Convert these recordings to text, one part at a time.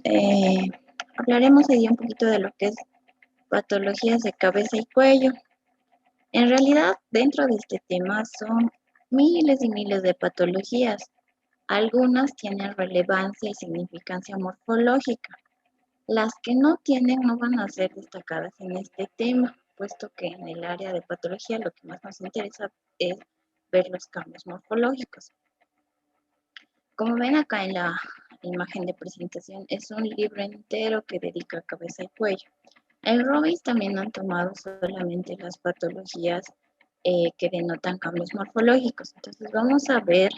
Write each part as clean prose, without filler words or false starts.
eh, hablaremos hoy día un poquito de lo que es patologías de cabeza y cuello. En realidad, dentro de este tema son miles y miles de patologías. Algunas tienen relevancia y significancia morfológica. Las que no tienen no van a ser destacadas en este tema, puesto que en el área de patología lo que más nos interesa es ver los cambios morfológicos. Como ven acá en la imagen de presentación, es un libro entero que dedica a cabeza y cuello. En Robbins también han tomado solamente las patologías que denotan cambios morfológicos. Entonces vamos a ver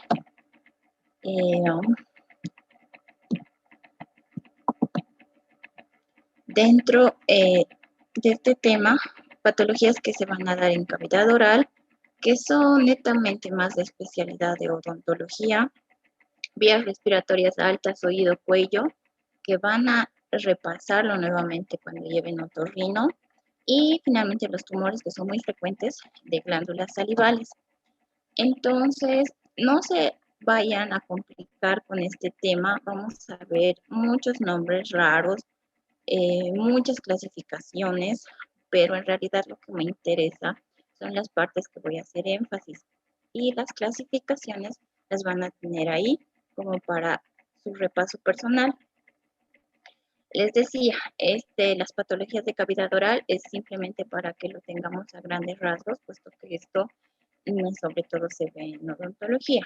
dentro de este tema patologías que se van a dar en cavidad oral, que son netamente más de especialidad de odontología, vías respiratorias altas, oído, cuello, que van a repasarlo nuevamente cuando lleven otorrino, y finalmente los tumores que son muy frecuentes de glándulas salivales. Entonces, no se vayan a complicar con este tema, vamos a ver muchos nombres raros, muchas clasificaciones, pero en realidad lo que me interesa son las partes que voy a hacer énfasis, y las clasificaciones las van a tener ahí como para su repaso personal. Les decía, las patologías de cavidad oral es simplemente para que lo tengamos a grandes rasgos, puesto que esto sobre todo se ve en odontología.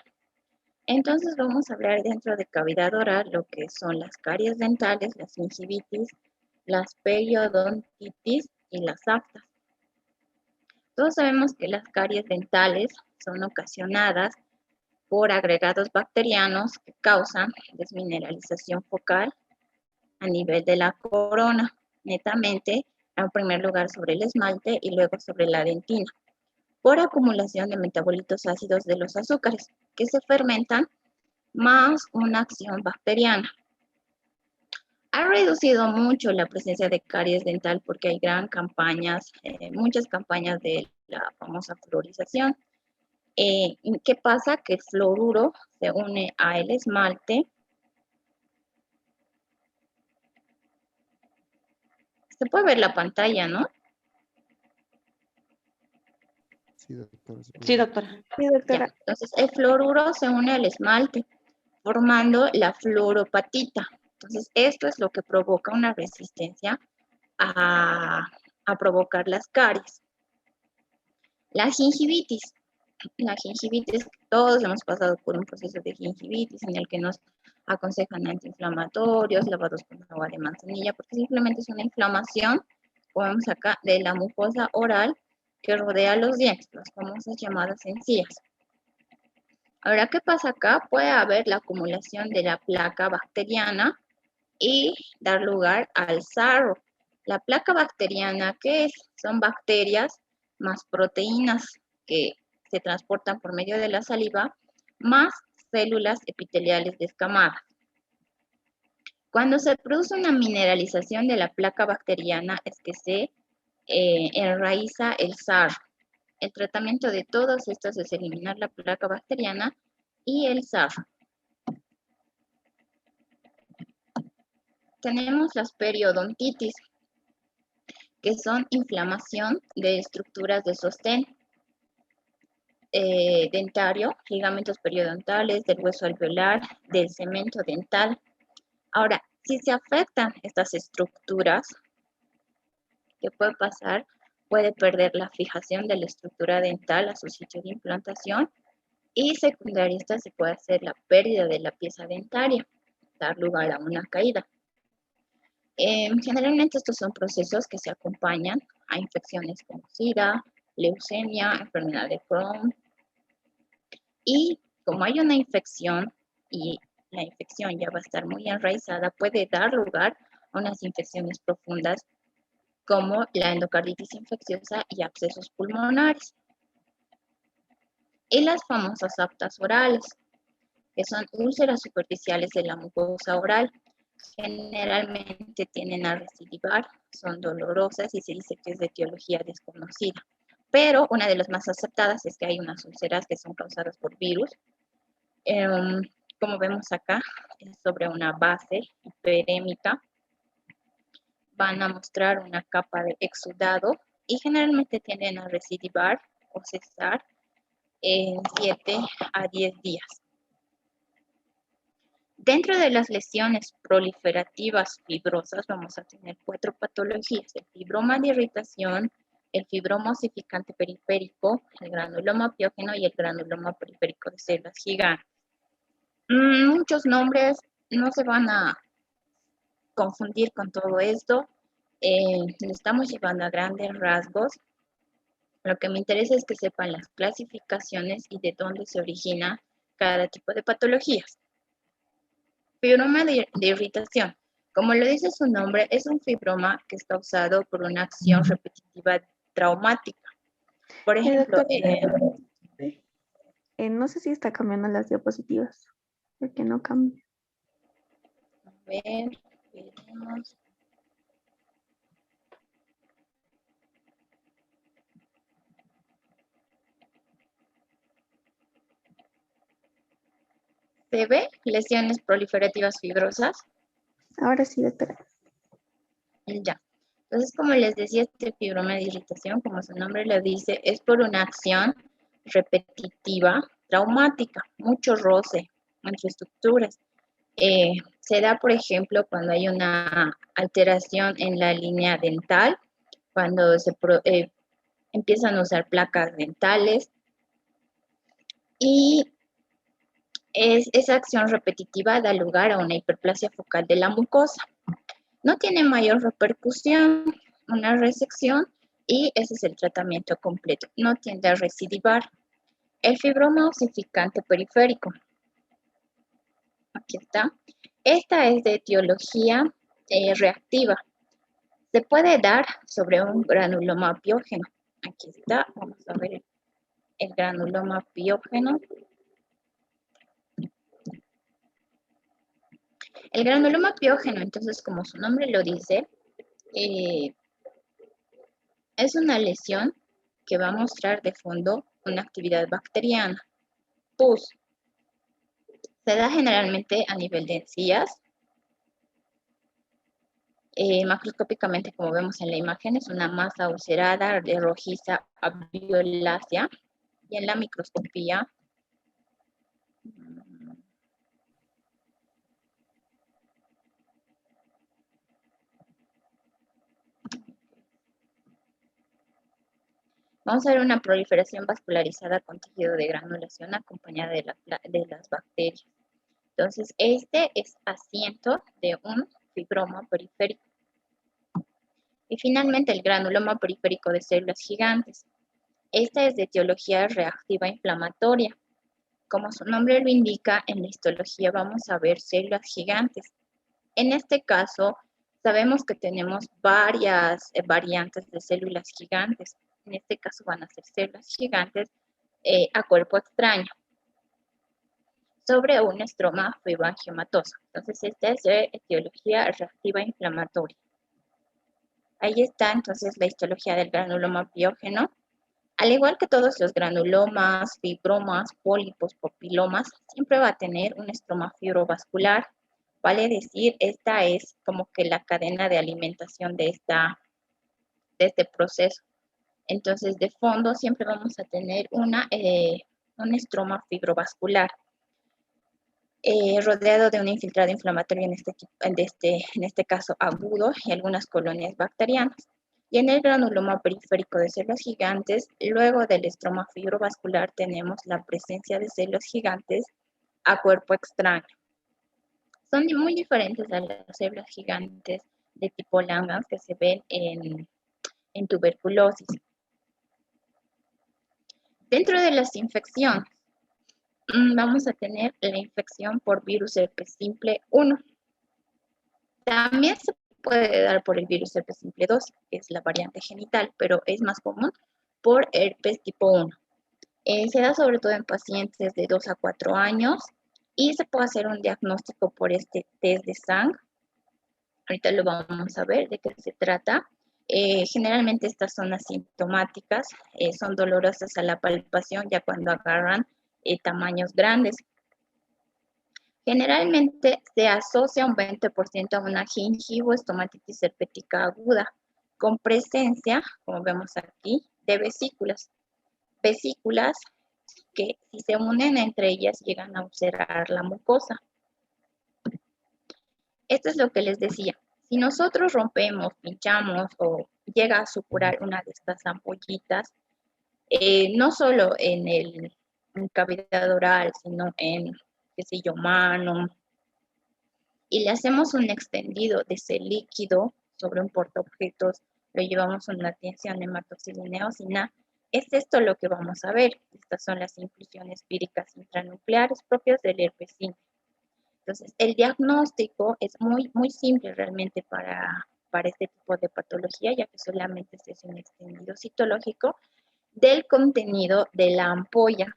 Entonces vamos a hablar dentro de cavidad oral lo que son las caries dentales, las gingivitis, las periodontitis y las aftas. Todos sabemos que las caries dentales son ocasionadas por agregados bacterianos que causan desmineralización focal a nivel de la corona, netamente, en primer lugar sobre el esmalte y luego sobre la dentina, por acumulación de metabolitos ácidos de los azúcares, que se fermentan más una acción bacteriana. Ha reducido mucho la presencia de caries dental porque hay muchas campañas de la famosa fluorización. ¿Qué pasa? Que el fluoruro se une al esmalte. Se puede ver la pantalla, ¿no? Sí, doctora. Sí, doctora. Sí, doctora. Ya, entonces, el fluoruro se une al esmalte, formando la fluoropatita. Entonces, esto es lo que provoca una resistencia a provocar las caries. La gingivitis. La gingivitis, todos hemos pasado por un proceso de gingivitis en el que nos aconsejan antiinflamatorios, lavados con agua de manzanilla, porque simplemente es una inflamación, como vemos acá, de la mucosa oral que rodea los dientes, las famosas llamadas encías. Ahora, ¿qué pasa acá? Puede haber la acumulación de la placa bacteriana y dar lugar al sarro. La placa bacteriana, ¿qué es? Son bacterias más proteínas que se transportan por medio de la saliva, más células epiteliales descamadas. Cuando se produce una mineralización de la placa bacteriana es que se enraiza el sarro. El tratamiento de todos estos es eliminar la placa bacteriana y el sarro. Tenemos las periodontitis, que son inflamación de estructuras de sostén dentario, ligamentos periodontales, del hueso alveolar, del cemento dental. Ahora, si se afectan estas estructuras, ¿qué puede pasar? Puede perder la fijación de la estructura dental a su sitio de implantación, y secundaria se puede hacer la pérdida de la pieza dentaria, dar lugar a una caída. Generalmente estos son procesos que se acompañan a infecciones como SIDA, leucemia, enfermedad de Crohn. Y como hay una infección y la infección ya va a estar muy enraizada, puede dar lugar a unas infecciones profundas como la endocarditis infecciosa y abscesos pulmonares. Y las famosas aftas orales, que son úlceras superficiales de la mucosa oral. Generalmente tienden a recidivar, son dolorosas y se dice que es de etiología desconocida. Pero una de las más aceptadas es que hay unas úlceras que son causadas por virus, como vemos acá, es sobre una base hiperémica. Van a mostrar una capa de exudado y generalmente tienden a recidivar o cesar en 7 a 10 días. Dentro de las lesiones proliferativas fibrosas vamos a tener 4 patologías: el fibroma de irritación, el fibroma osificante periférico, el granuloma piógeno y el granuloma periférico de células gigantes. Muchos nombres, no se van a confundir con todo esto. Lo estamos llevando a grandes rasgos. Lo que me interesa es que sepan las clasificaciones y de dónde se origina cada tipo de patologías. Fibroma de irritación. Como lo dice su nombre, es un fibroma que es causado por una acción repetitiva traumática. Por ejemplo, no sé si está cambiando las diapositivas, porque no cambia. a ver, veremos. ¿Se ve? Lesiones proliferativas fibrosas. Ahora sí, doctora. Ya. Entonces, como les decía, este fibroma de irritación, como su nombre lo dice, es por una acción repetitiva traumática, mucho roce entre estructuras. Se da, por ejemplo, cuando hay una alteración en la línea dental, cuando se empiezan a usar placas dentales, y esa acción repetitiva da lugar a una hiperplasia focal de la mucosa. No tiene mayor repercusión, una resección, y ese es el tratamiento completo. No tiende a recidivar. El fibroma osificante periférico. Aquí está. Esta es de etiología reactiva. Se puede dar sobre un granuloma piógeno. Aquí está. Vamos a ver el granuloma piógeno. El granuloma piógeno, entonces, como su nombre lo dice, es una lesión que va a mostrar de fondo una actividad bacteriana. Pus. Se da generalmente a nivel de encías. Macroscópicamente, como vemos en la imagen, es una masa ulcerada de rojiza a violácea. Y en la microscopía vamos a ver una proliferación vascularizada con tejido de granulación acompañada de las bacterias. Entonces, este es asiento de un fibroma periférico. Y finalmente, el granuloma periférico de células gigantes. Esta es de etiología reactiva inflamatoria. Como su nombre lo indica, en la histología vamos a ver células gigantes. En este caso, sabemos que tenemos varias variantes de células gigantes. En este caso van a ser células gigantes a cuerpo extraño sobre un estroma fibroangiomatoso. Entonces, esta es de etiología reactiva inflamatoria. Ahí está entonces la histología del granuloma piógeno. Al igual que todos los granulomas, fibromas, pólipos, papilomas, siempre va a tener un estroma fibrovascular. Vale decir, esta es como que la cadena de alimentación de este proceso. Entonces, de fondo siempre vamos a tener un estroma fibrovascular rodeado de un infiltrado inflamatorio en este caso agudo y algunas colonias bacterianas. Y en el granuloma periférico de células gigantes, luego del estroma fibrovascular, tenemos la presencia de células gigantes a cuerpo extraño. Son muy diferentes a las células gigantes de tipo Langhans que se ven en tuberculosis. Dentro de las infecciones, vamos a tener la infección por virus herpes simple 1. También se puede dar por el virus herpes simple 2, que es la variante genital, pero es más común por herpes tipo 1. Se da sobre todo en pacientes de 2 a 4 años y se puede hacer un diagnóstico por este test de sangre. Ahorita lo vamos a ver de qué se trata. Generalmente estas son asintomáticas, son dolorosas a la palpación ya cuando agarran tamaños grandes. Generalmente se asocia un 20% a una gingivoestomatitis herpética aguda, con presencia, como vemos aquí, de vesículas. Vesículas que si se unen entre ellas llegan a ulcerar la mucosa. Esto es lo que les decía. Si nosotros rompemos, pinchamos o llega a supurar una de estas ampollitas, no solo en cavidad oral, sino en, qué sé yo, mano, y le hacemos un extendido de ese líquido sobre un portaobjetos, lo llevamos a una tinción hematoxilina eosina, es esto lo que vamos a ver. Estas son las inclusiones víricas intranucleares propias del herpes simple. Entonces, el diagnóstico es muy, muy simple realmente para este tipo de patología, ya que solamente se hace un extendido citológico del contenido de la ampolla.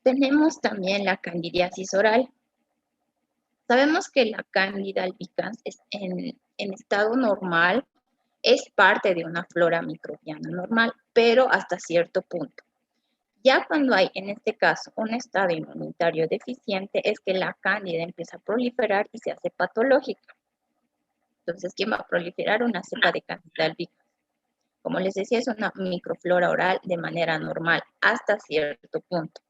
Tenemos también la candidiasis oral. Sabemos que la Candida albicans en estado normal es parte de una flora microbiana normal, pero hasta cierto punto. Ya cuando hay, en este caso, un estado inmunitario deficiente, es que la cándida empieza a proliferar y se hace patológica. Entonces, ¿quién va a proliferar? Una cepa de Candida albicans. Como les decía, es una microflora oral de manera normal, hasta cierto punto.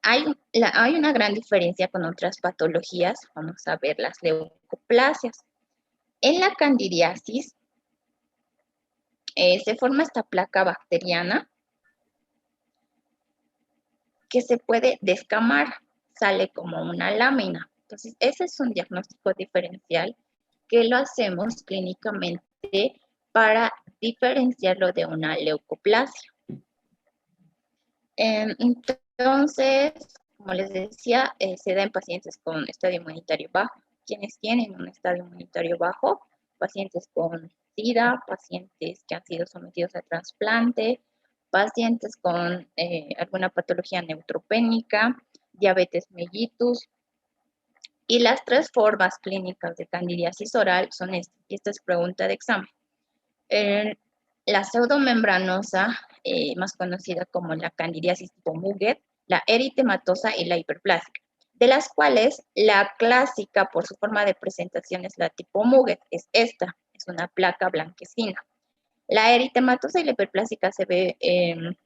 Hay una gran diferencia con otras patologías. Vamos a ver las leucoplasias. En la candidiasis, se forma esta placa bacteriana que se puede descamar, sale como una lámina. Entonces, ese es un diagnóstico diferencial que lo hacemos clínicamente para diferenciarlo de una leucoplasia. Entonces, como les decía, se da en pacientes con estadio inmunitario bajo. Quienes tienen un estadio inmunitario bajo, pacientes con SIDA, pacientes que han sido sometidos a trasplante, pacientes con alguna patología neutropénica, diabetes mellitus. Y las tres formas clínicas de candidiasis oral son estas. Y esta es pregunta de examen. La pseudomembranosa, más conocida como la candidiasis tipo Muget, la eritematosa y la hiperplásica, de las cuales la clásica por su forma de presentación es la tipo Muget, es esta, es una placa blanquecina. La eritematosa y la hiperplásica se ve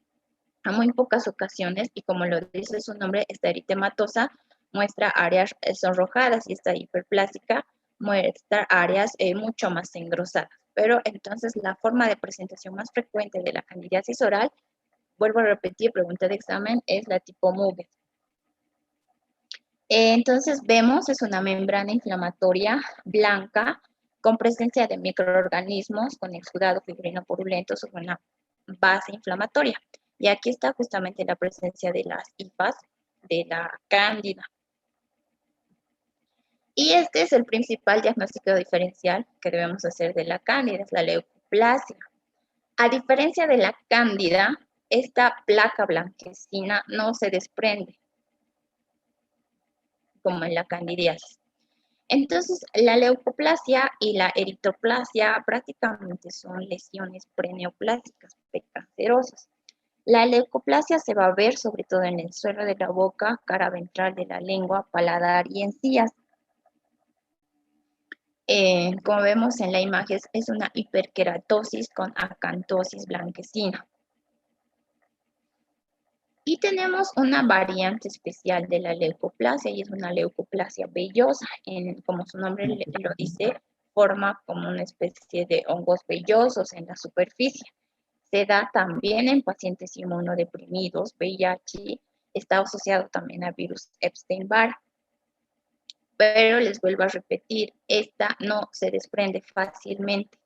a muy pocas ocasiones y como lo dice su nombre, esta eritematosa muestra áreas sonrojadas y esta hiperplásica muestra áreas mucho más engrosadas. Pero entonces la forma de presentación más frecuente de la candidiasis oral, vuelvo a repetir, pregunta de examen, es la tipo Muget. Entonces vemos, es una membrana inflamatoria blanca con presencia de microorganismos con exudado fibrino purulento sobre una base inflamatoria. Y aquí está justamente la presencia de las hipas de la cándida. Y este es el principal diagnóstico diferencial que debemos hacer de la cándida, es la leucoplasia. A diferencia de la cándida, esta placa blanquecina no se desprende, como en la candidiasis. Entonces, la leucoplasia y la eritroplasia prácticamente son lesiones preneoplásicas precancerosas. La leucoplasia se va a ver sobre todo en el suelo de la boca, cara ventral de la lengua, paladar y encías. Como vemos en la imagen, es una hiperkeratosis con acantosis blanquecina. Y tenemos una variante especial de la leucoplasia y es una leucoplasia vellosa. Como su nombre lo dice, forma como una especie de hongos vellosos en la superficie. Se da también en pacientes inmunodeprimidos, VIH, está asociado también a virus Epstein-Barr. Pero les vuelvo a repetir, esta no se desprende fácilmente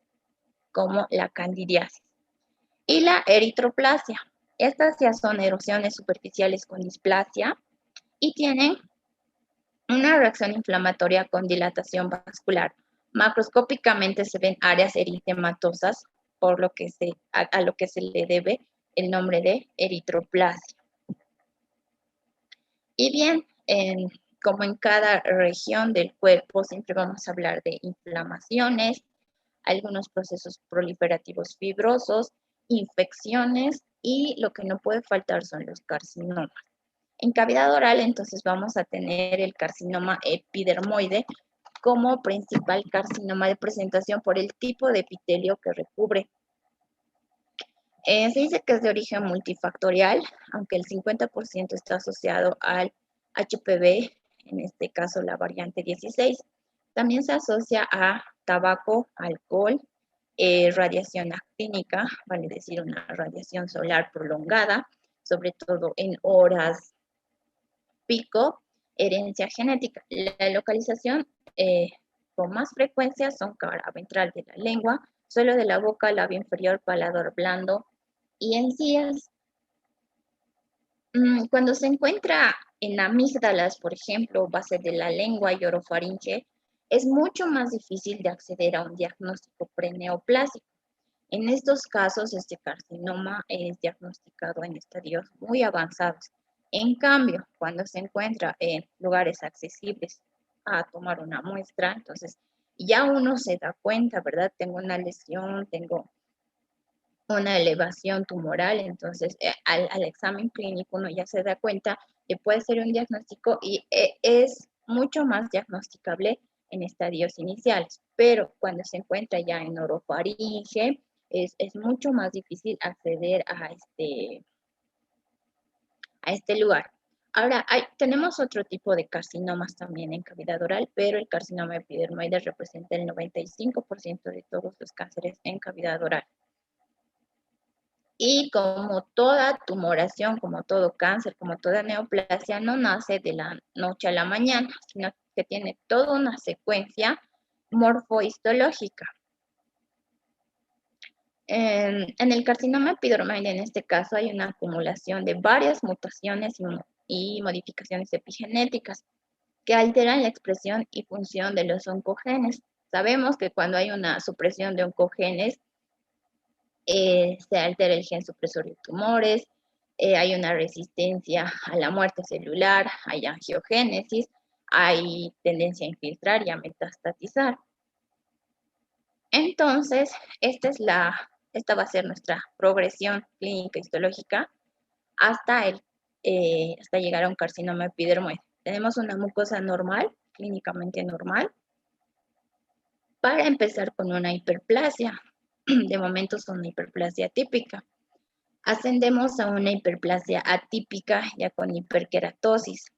como la candidiasis. Y la eritroplasia. Estas ya son erosiones superficiales con displasia y tienen una reacción inflamatoria con dilatación vascular. Macroscópicamente se ven áreas eritematosas, por lo que a lo que se le debe el nombre de eritroplasia. Y bien, como en cada región del cuerpo, siempre vamos a hablar de inflamaciones, algunos procesos proliferativos fibrosos, infecciones y lo que no puede faltar son los carcinomas. En cavidad oral, entonces, vamos a tener el carcinoma epidermoide como principal carcinoma de presentación por el tipo de epitelio que recubre. Se dice que es de origen multifactorial, aunque el 50% está asociado al HPV, en este caso la variante 16. También se asocia a tabaco, alcohol, radiación actínica, vale decir una radiación solar prolongada, sobre todo en horas pico, herencia genética. La localización con más frecuencia son cara ventral de la lengua, suelo de la boca, labio inferior, paladar blando y encías. Cuando se encuentra en amígdalas, por ejemplo, base de la lengua y orofaringe, es mucho más difícil de acceder a un diagnóstico preneoplásico. En estos casos, este carcinoma es diagnosticado en estadios muy avanzados. En cambio, cuando se encuentra en lugares accesibles a tomar una muestra, entonces ya uno se da cuenta, ¿verdad? Tengo una lesión, tengo una elevación tumoral, entonces al examen clínico uno ya se da cuenta que puede ser un diagnóstico y es mucho más diagnosticable en estadios iniciales, pero cuando se encuentra ya en orofaringe, es mucho más difícil acceder a este lugar. Ahora, tenemos otro tipo de carcinomas también en cavidad oral, pero el carcinoma epidermoide representa el 95% de todos los cánceres en cavidad oral. Y como toda tumoración, como todo cáncer, como toda neoplasia, no nace de la noche a la mañana, sino que tiene toda una secuencia morfohistológica. En el carcinoma epidermoide, en este caso, hay una acumulación de varias mutaciones y modificaciones epigenéticas que alteran la expresión y función de los oncogenes. Sabemos que cuando hay una supresión de oncogenes, se altera el gen supresor de tumores, hay una resistencia a la muerte celular, hay angiogénesis, hay tendencia a infiltrar y a metastatizar. Entonces, esta va a ser nuestra progresión clínica histológica hasta llegar a un carcinoma epidermoide. Tenemos una mucosa normal, clínicamente normal, para empezar con una hiperplasia. De momento es una hiperplasia típica. Ascendemos a una hiperplasia atípica ya con hiperkeratosis.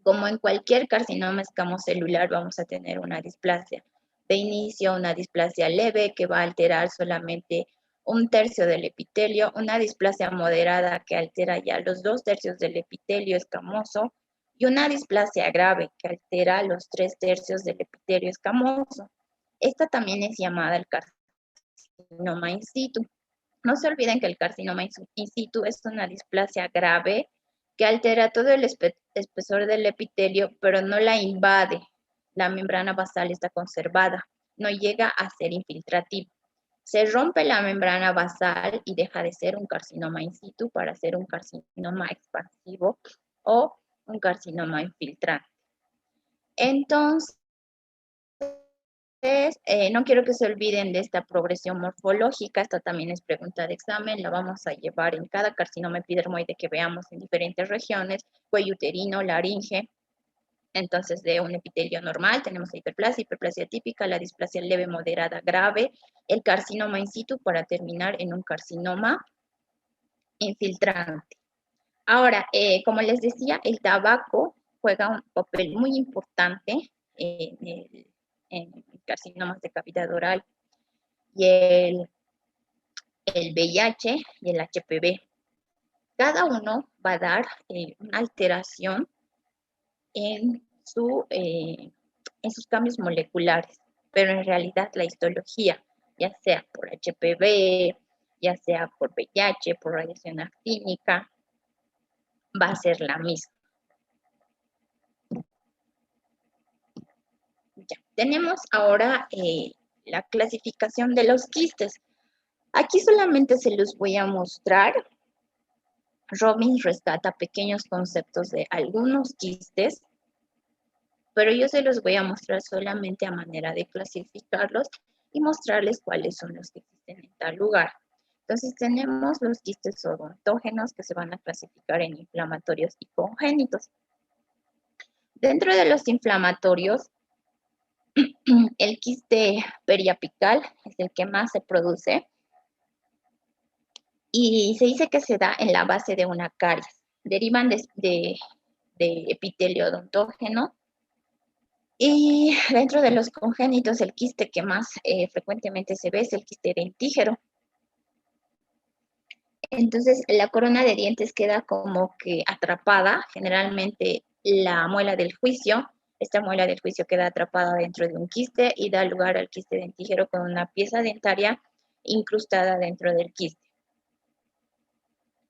Como en cualquier carcinoma escamocelular vamos a tener una displasia. De inicio, una displasia leve que va a alterar solamente 1/3 del epitelio, una displasia moderada que altera ya los 2/3 del epitelio escamoso y una displasia grave que altera los 3/3 del epitelio escamoso. Esta también es llamada el carcinoma in situ. No se olviden que el carcinoma in situ es una displasia grave que altera todo el espesor del epitelio, pero no la invade. La membrana basal está conservada, no llega a ser infiltrativo. Se rompe la membrana basal y deja de ser un carcinoma in situ para ser un carcinoma expansivo o un carcinoma infiltrante. Entonces, no quiero que se olviden de esta progresión morfológica. Esta también es pregunta de examen. La vamos a llevar en cada carcinoma epidermoide que veamos en diferentes regiones, cuello uterino, laringe. Entonces, de un epitelio normal tenemos la hiperplasia típica, la displasia leve, moderada, grave, el carcinoma in situ para terminar en un carcinoma infiltrante. Ahora, como les decía, el tabaco juega un papel muy importante en carcinomas de cavidad oral y el VIH y el HPV. Cada uno va a dar una alteración en sus cambios moleculares, pero en realidad la histología, ya sea por HPV, ya sea por VIH, por radiación actínica, va a ser la misma. Ya. Tenemos ahora la clasificación de los quistes. Aquí solamente se los voy a mostrar. Robbins rescata pequeños conceptos de algunos quistes, pero yo se los voy a mostrar solamente a manera de clasificarlos y mostrarles cuáles son los que existen en tal lugar. Entonces tenemos los quistes odontógenos que se van a clasificar en inflamatorios y congénitos. Dentro de los inflamatorios, el quiste periapical es el que más se produce y se dice que se da en la base de una caries. Derivan de epitelio odontógeno. Y dentro de los congénitos, el quiste que más frecuentemente se ve es el quiste dentígero. Entonces, la corona de dientes queda como que atrapada, generalmente la muela del juicio. Esta muela del juicio queda atrapada dentro de un quiste y da lugar al quiste dentígero con una pieza dentaria incrustada dentro del quiste.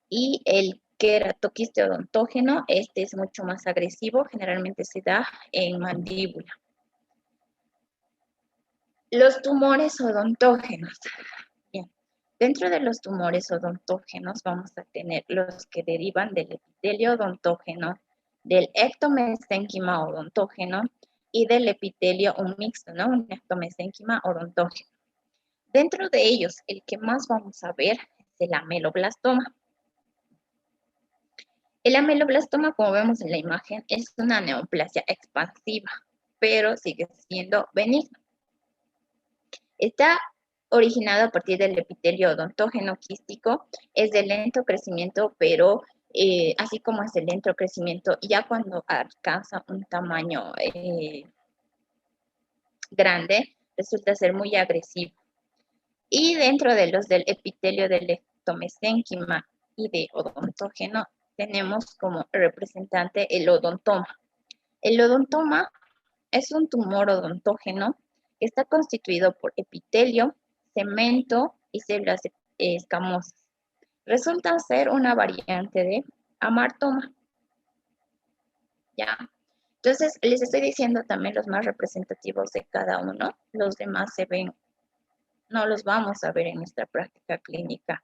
Y el queratoquiste odontógeno, este es mucho más agresivo, generalmente se da en mandíbula. Los tumores odontógenos. Bien. Dentro de los tumores odontógenos vamos a tener los que derivan del epitelio odontógeno, del ectomesénquima odontógeno y del epitelio, un mixto, ¿no? Un ectomesénquima odontógeno. Dentro de ellos, el que más vamos a ver es el ameloblastoma. El ameloblastoma, como vemos en la imagen, es una neoplasia expansiva, pero sigue siendo benigno. Está originado a partir del epitelio odontógeno quístico, es de lento crecimiento, pero así como es de lento crecimiento, ya cuando alcanza un tamaño grande, resulta ser muy agresivo. Y dentro de los del epitelio del ectomesénquima y de odontógeno, tenemos como representante el odontoma. El odontoma es un tumor odontógeno que está constituido por epitelio, cemento y células escamosas. Resulta ser una variante de amartoma. ¿Ya? Entonces, les estoy diciendo también los más representativos de cada uno. Los demás se ven, no los vamos a ver en nuestra práctica clínica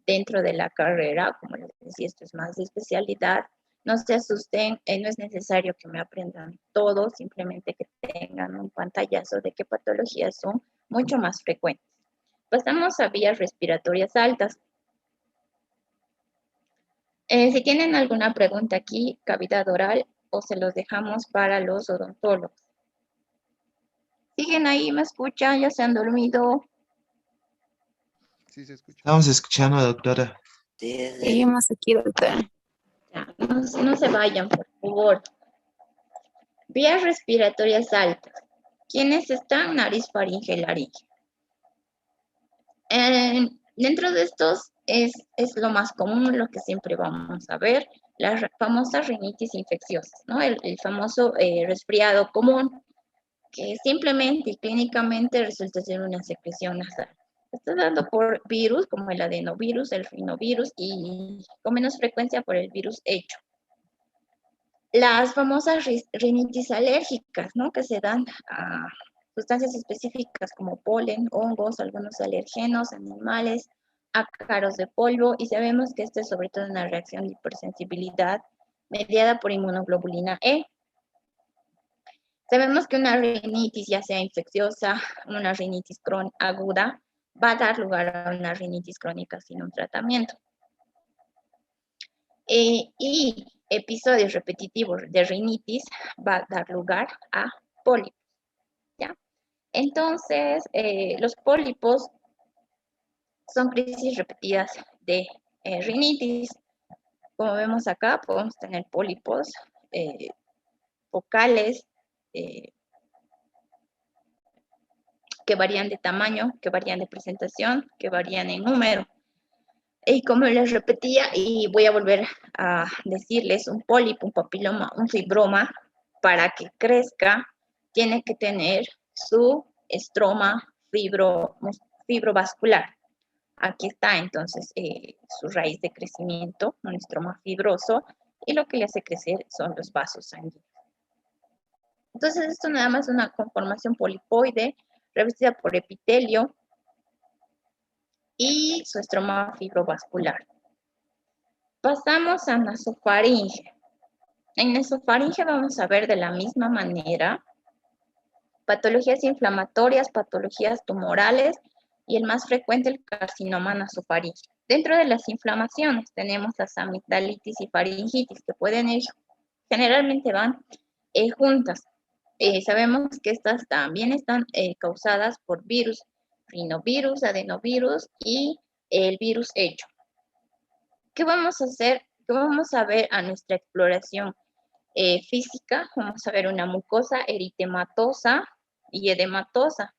dentro de la carrera. Como les decía, esto es más de especialidad. No se asusten, no es necesario que me aprendan todo, simplemente que tengan un pantallazo de qué patologías son mucho más frecuentes. Pasamos a vías respiratorias altas. Si tienen alguna pregunta aquí, cavidad oral, o se los dejamos para los odontólogos. ¿Siguen ahí? ¿Me escuchan? ¿Ya se han dormido? Sí, se escucha. Estamos escuchando, doctora. Seguimos aquí, doctora. Ya, no se vayan, por favor. Vías respiratorias altas. ¿Quiénes están? Nariz, faringe, laringe. Dentro de estos es lo más común, lo que siempre vamos a ver, las famosas rinitis infecciosas, ¿no? El famoso resfriado común, que simplemente y clínicamente resulta ser una secreción nasal. Está dando por virus como el adenovirus, el rinovirus y con menos frecuencia por el virus hecho. Las famosas rinitis alérgicas, ¿no? Que se dan a sustancias específicas como polen, hongos, algunos alergenos, animales, ácaros de polvo, y sabemos que esto es sobre todo una reacción de hipersensibilidad mediada por inmunoglobulina E. Sabemos que una rinitis, ya sea infecciosa, una rinitis aguda, va a dar lugar a una rinitis crónica sin un tratamiento. Y episodios repetitivos de rinitis va a dar lugar a pólipos, ¿ya? Entonces, los pólipos son crisis repetidas de rinitis. Como vemos acá, podemos tener pólipos focales que varían de tamaño, que varían de presentación, que varían en número. Y como les repetía, y voy a volver a decirles, un pólipo, un papiloma, un fibroma, para que crezca, tiene que tener su estroma fibrovascular. Aquí está entonces su raíz de crecimiento, un estroma fibroso, y lo que le hace crecer son los vasos sanguíneos. Entonces esto nada más es una conformación polipoide, revestida por epitelio, y su estroma fibrovascular. Pasamos a nasofaringe. En nasofaringe vamos a ver de la misma manera patologías inflamatorias, patologías tumorales, y el más frecuente el carcinoma nasofaríngeo. Dentro de las inflamaciones tenemos las amigdalitis y faringitis que pueden ir, generalmente van juntas. Sabemos que estas también están causadas por virus, rinovirus, adenovirus y el virus hecho. ¿Qué vamos a hacer? ¿Qué vamos a ver a nuestra exploración física? Vamos a ver una mucosa eritematosa y edematosa.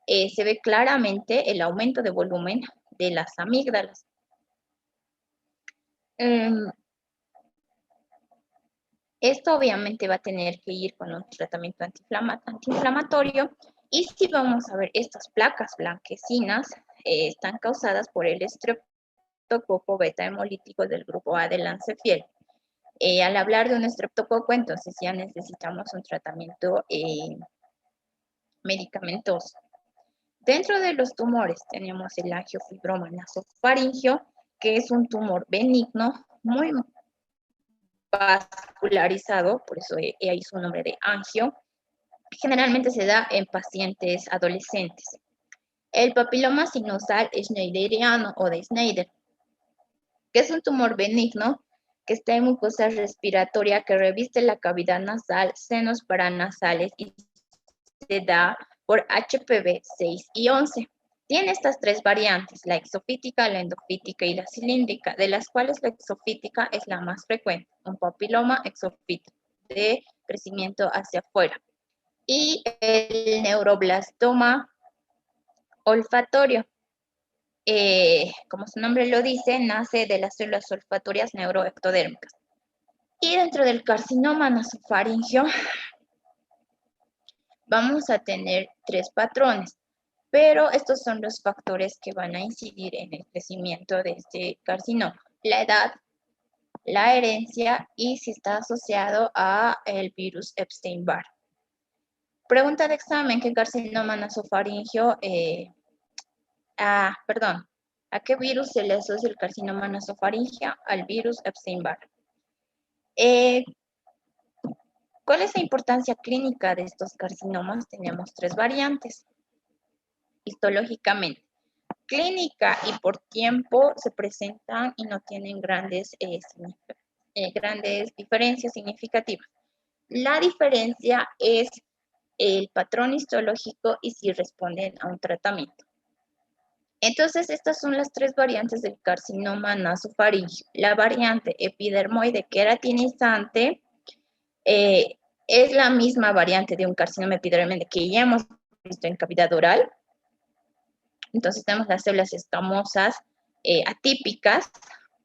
Se ve claramente el aumento de volumen de las amígdalas. Esto obviamente va a tener que ir con un tratamiento antiinflamatorio, y si vamos a ver estas placas blanquecinas, están causadas por el estreptococo beta hemolítico del grupo A del Lancefiel. Al hablar de un estreptococo, entonces ya necesitamos un tratamiento medicamentoso. Dentro de los tumores tenemos el angiofibroma nasofaríngeo, que es un tumor benigno, muy vascularizado, por eso ahí su nombre de angio. Generalmente se da en pacientes adolescentes. El papiloma sinusal schneideriano o de Schneider, que es un tumor benigno que está en mucosa respiratoria que reviste la cavidad nasal, senos paranasales y se da por HPV 6 y 11. Tiene estas tres variantes, la exofítica, la endofítica y la cilíndrica, de las cuales la exofítica es la más frecuente, un papiloma exofítico de crecimiento hacia afuera. Y el neuroblastoma olfatorio, como su nombre lo dice, nace de las células olfatorias neuroectodérmicas. Y dentro del carcinoma nasofaríngeo vamos a tener tres patrones, pero estos son los factores que van a incidir en el crecimiento de este carcinoma: la edad, la herencia y si está asociado a el virus Epstein-Barr. Pregunta de examen: ¿qué carcinoma nasofaríngeo? ¿A qué virus se le asocia el carcinoma nasofaríngeo? Al virus Epstein-Barr. ¿Cuál es la importancia clínica de estos carcinomas? Tenemos tres variantes. Histológicamente, clínica y por tiempo se presentan y no tienen grandes diferencias significativas. La diferencia es el patrón histológico y si responden a un tratamiento. Entonces, estas son las tres variantes del carcinoma nasofaríngeo. La variante epidermoide queratinizante es la misma variante de un carcinoma epidermoide que ya hemos visto en cavidad oral. Entonces tenemos las células escamosas atípicas,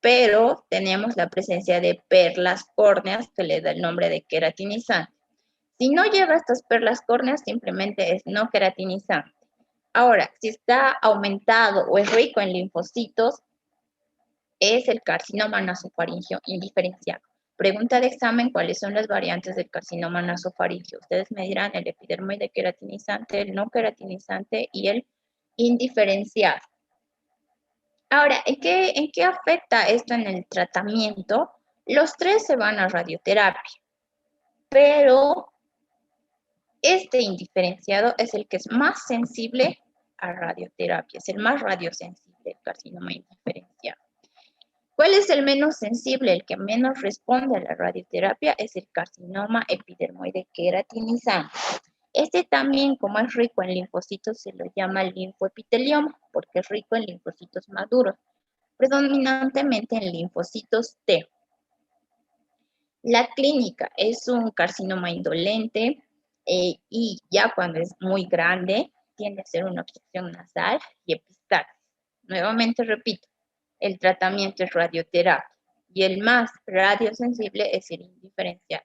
pero tenemos la presencia de perlas córneas que le da el nombre de queratinizante. Si no lleva estas perlas córneas, simplemente es no queratinizante. Ahora, si está aumentado o es rico en linfocitos, es el carcinoma nasofaríngeo indiferenciado. Pregunta de examen: ¿cuáles son las variantes del carcinoma nasofaríngeo? Ustedes me dirán el epidermoide queratinizante, el no queratinizante y el indiferenciado. Ahora, ¿en qué afecta esto en el tratamiento? Los tres se van a radioterapia, pero este indiferenciado es el que es más sensible a radioterapia, es el más radiosensible, el carcinoma indiferenciado. ¿Cuál es el menos sensible? El que menos responde a la radioterapia es el carcinoma epidermoide queratinizante. Este también, como es rico en linfocitos, se lo llama linfoepitelioma, porque es rico en linfocitos maduros, predominantemente en linfocitos T. La clínica es un carcinoma indolente y ya cuando es muy grande tiende a ser una obstrucción nasal y epistaxis. Nuevamente repito, el tratamiento es radioterapia y el más radiosensible es el indiferenciado.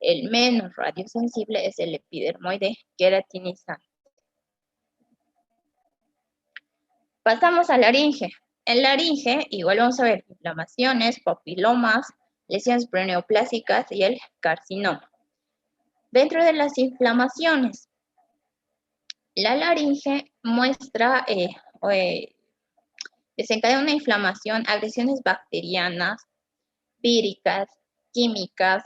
El menos radiosensible es el epidermoide queratinizante. Pasamos a laringe. En laringe igual vamos a ver inflamaciones, papilomas, lesiones preneoplásicas y el carcinoma. Dentro de las inflamaciones, la laringe muestra, desencadena una inflamación, agresiones bacterianas, víricas, químicas,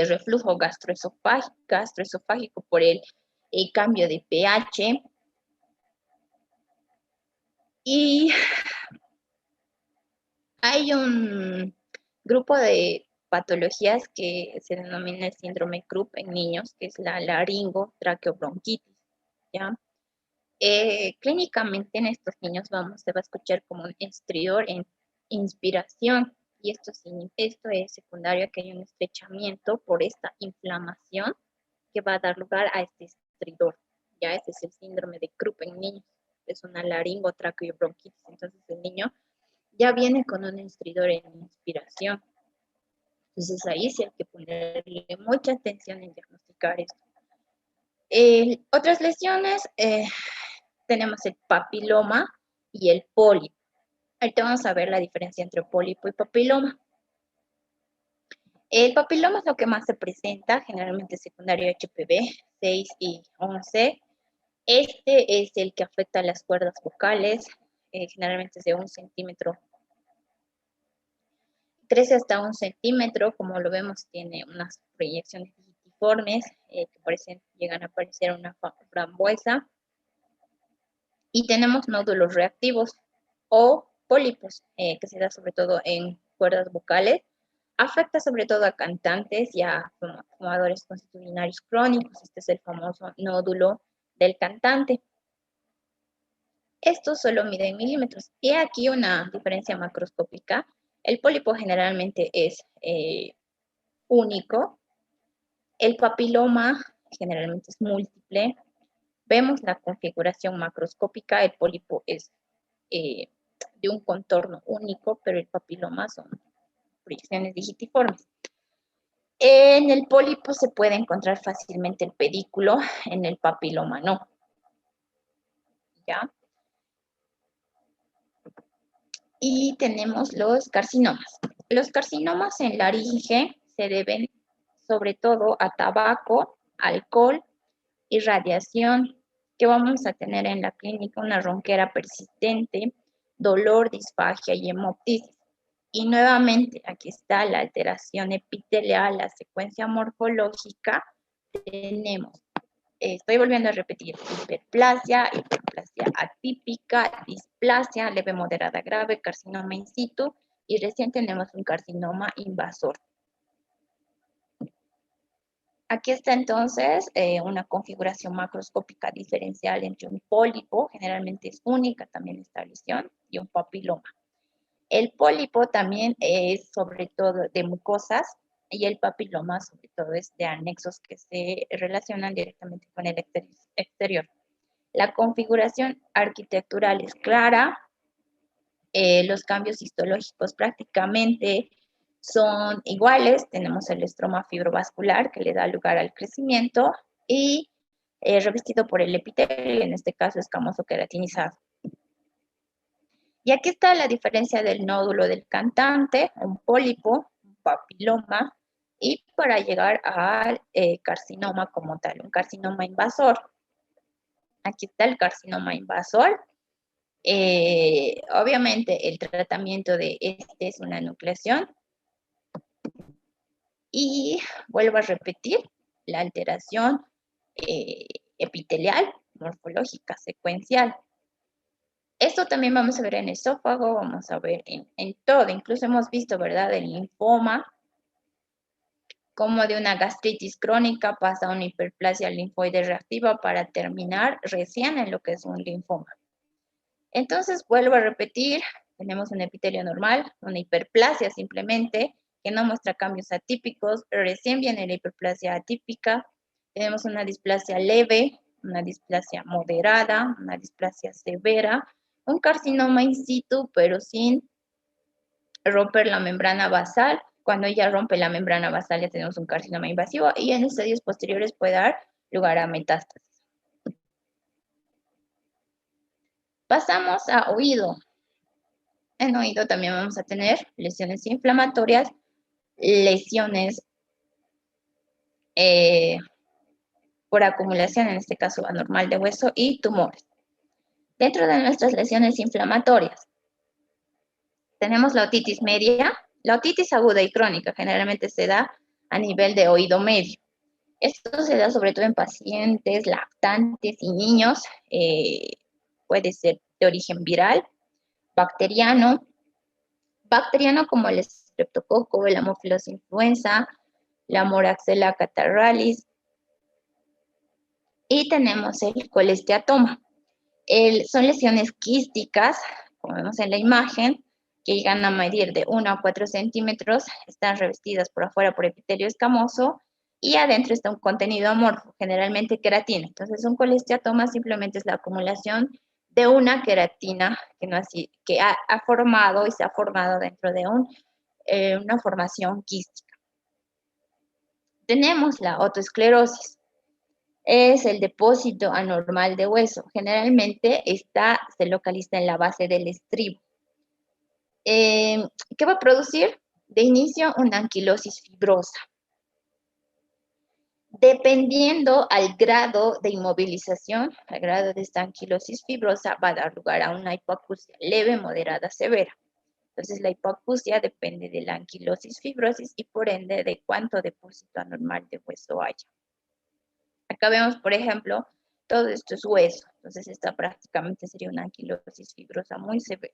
reflujo gastroesofágico por el cambio de pH, Y hay un grupo de patologías que se denomina el síndrome Krupp en niños, que es la laringotraqueobronquitis, ¿ya? Clínicamente en estos niños se va a escuchar como un estridor en inspiración, y esto es secundario a que hay un estrechamiento por esta inflamación que va a dar lugar a este estridor. Ya este es el síndrome de Krupp en niños, es una laringotraqueobronquitis, entonces el niño ya viene con un estridor en inspiración. Entonces ahí sí hay que ponerle mucha atención en diagnosticar esto. Otras lesiones, tenemos el papiloma y el pólipo. Ahorita vamos a ver la diferencia entre pólipo y papiloma. El papiloma es lo que más se presenta, generalmente secundario HPV 6 y 11. Este es el que afecta a las cuerdas vocales, generalmente es de 1 centímetro. Crece hasta 1 centímetro, como lo vemos, tiene unas proyecciones digitiformes que llegan a parecer una frambuesa. Y tenemos nódulos reactivos o pólipos, que se da sobre todo en cuerdas vocales. Afecta sobre todo a cantantes y a fumadores constitucionarios crónicos. Este es el famoso nódulo del cantante. Esto solo mide en milímetros. Y aquí una diferencia macroscópica. El pólipo generalmente es único. El papiloma generalmente es múltiple. Vemos la configuración macroscópica. El pólipo es de un contorno único, pero el papiloma son proyecciones digitiformes. En el pólipo se puede encontrar fácilmente el pedículo, en el papiloma no. ¿Ya? Y tenemos los carcinomas. Los carcinomas en laringe se deben sobre todo a tabaco, alcohol y radiación, que vamos a tener en la clínica una ronquera persistente, dolor, disfagia y hemoptisis. Y nuevamente, aquí está la alteración epitelial, la secuencia morfológica. Tenemos, estoy volviendo a repetir, hiperplasia atípica, displasia leve, moderada, grave, carcinoma in situ, y recién tenemos un carcinoma invasor. Aquí está entonces una configuración macroscópica diferencial entre un pólipo, generalmente es única también esta lesión, y un papiloma. El pólipo también es sobre todo de mucosas y el papiloma sobre todo es de anexos que se relacionan directamente con el exterior. La configuración arquitectural es clara, los cambios histológicos prácticamente son iguales. Tenemos el estroma fibrovascular que le da lugar al crecimiento y revestido por el epitelio, en este caso escamoso queratinizado. Y aquí está la diferencia del nódulo del cantante, un pólipo, un papiloma, y para llegar al carcinoma como tal, un carcinoma invasor. Aquí está el carcinoma invasor. Obviamente el tratamiento de este es una nucleación. Y vuelvo a repetir, la alteración epitelial, morfológica, secuencial. Esto también vamos a ver en esófago, vamos a ver en todo. Incluso hemos visto, ¿verdad?, el linfoma, como de una gastritis crónica pasa a una hiperplasia linfoide reactiva para terminar recién en lo que es un linfoma. Entonces, vuelvo a repetir, tenemos un epitelio normal, una hiperplasia simplemente, que no muestra cambios atípicos, recién viene la hiperplasia atípica, tenemos una displasia leve, una displasia moderada, una displasia severa, un carcinoma in situ, pero sin romper la membrana basal. Cuando ya rompe la membrana basal ya tenemos un carcinoma invasivo y en estadios posteriores puede dar lugar a metástasis. Pasamos a oído. En oído también vamos a tener lesiones inflamatorias, lesiones por acumulación, en este caso anormal de hueso, y tumores. Dentro de nuestras lesiones inflamatorias, tenemos la otitis media. La otitis aguda y crónica generalmente se da a nivel de oído medio. Esto se da sobre todo en pacientes lactantes y niños. Puede ser de origen viral bacteriano como el Streptococo, el Haemophilus influenza, la Moraxella catarrhalis, y tenemos el colesteatoma. Son lesiones quísticas, como vemos en la imagen, que llegan a medir de 1 a 4 centímetros, están revestidas por afuera por epitelio escamoso, y adentro está un contenido amorfo, generalmente queratina. Entonces, un colesteatoma simplemente es la acumulación de una queratina que ha formado y se ha formado dentro de una formación quística. Tenemos la otoesclerosis. Es el depósito anormal de hueso. Generalmente se localiza en la base del estribo. ¿Qué va a producir? De inicio, una anquilosis fibrosa. Dependiendo al grado de inmovilización, al grado de esta anquilosis fibrosa, va a dar lugar a una hipoacusia leve, moderada, severa. Entonces, la hipoacusia depende de la anquilosis fibrosis y por ende de cuánto depósito anormal de hueso haya. Acá vemos, por ejemplo, todo esto es hueso. Entonces, esta prácticamente sería una anquilosis fibrosa muy severa.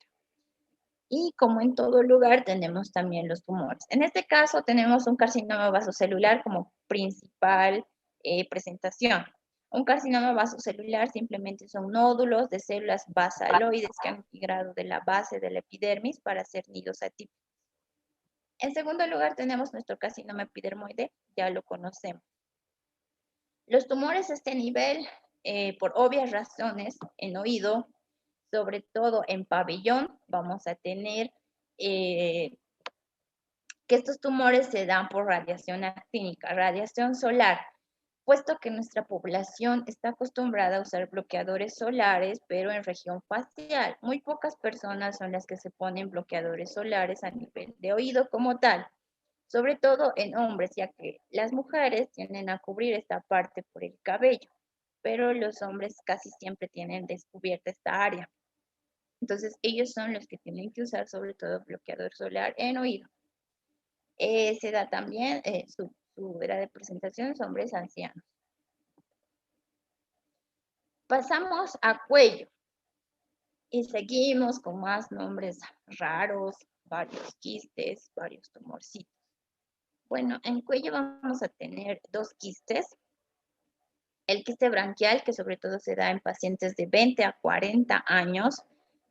Y como en todo lugar, tenemos también los tumores. En este caso, tenemos un carcinoma vasocelular como principal presentación. Un carcinoma vasocelular simplemente son nódulos de células basaloides que han migrado de la base de la epidermis para hacer nidos atípicos. En segundo lugar, tenemos nuestro carcinoma epidermoide, ya lo conocemos. Los tumores a este nivel, por obvias razones, en oído, sobre todo en pabellón, vamos a tener que estos tumores se dan por radiación actínica, radiación solar, puesto que nuestra población está acostumbrada a usar bloqueadores solares, pero en región facial. Muy pocas personas son las que se ponen bloqueadores solares a nivel de oído como tal, sobre todo en hombres, ya que las mujeres tienden a cubrir esta parte por el cabello, pero los hombres casi siempre tienen descubierta esta área. Entonces, ellos son los que tienen que usar sobre todo bloqueador solar en oído. Se da también su era de presentación en hombres ancianos. Pasamos a cuello y seguimos con más nombres raros, varios quistes, varios tumorcitos. Bueno, en cuello vamos a tener dos quistes. El quiste branquial, que sobre todo se da en pacientes de 20 a 40 años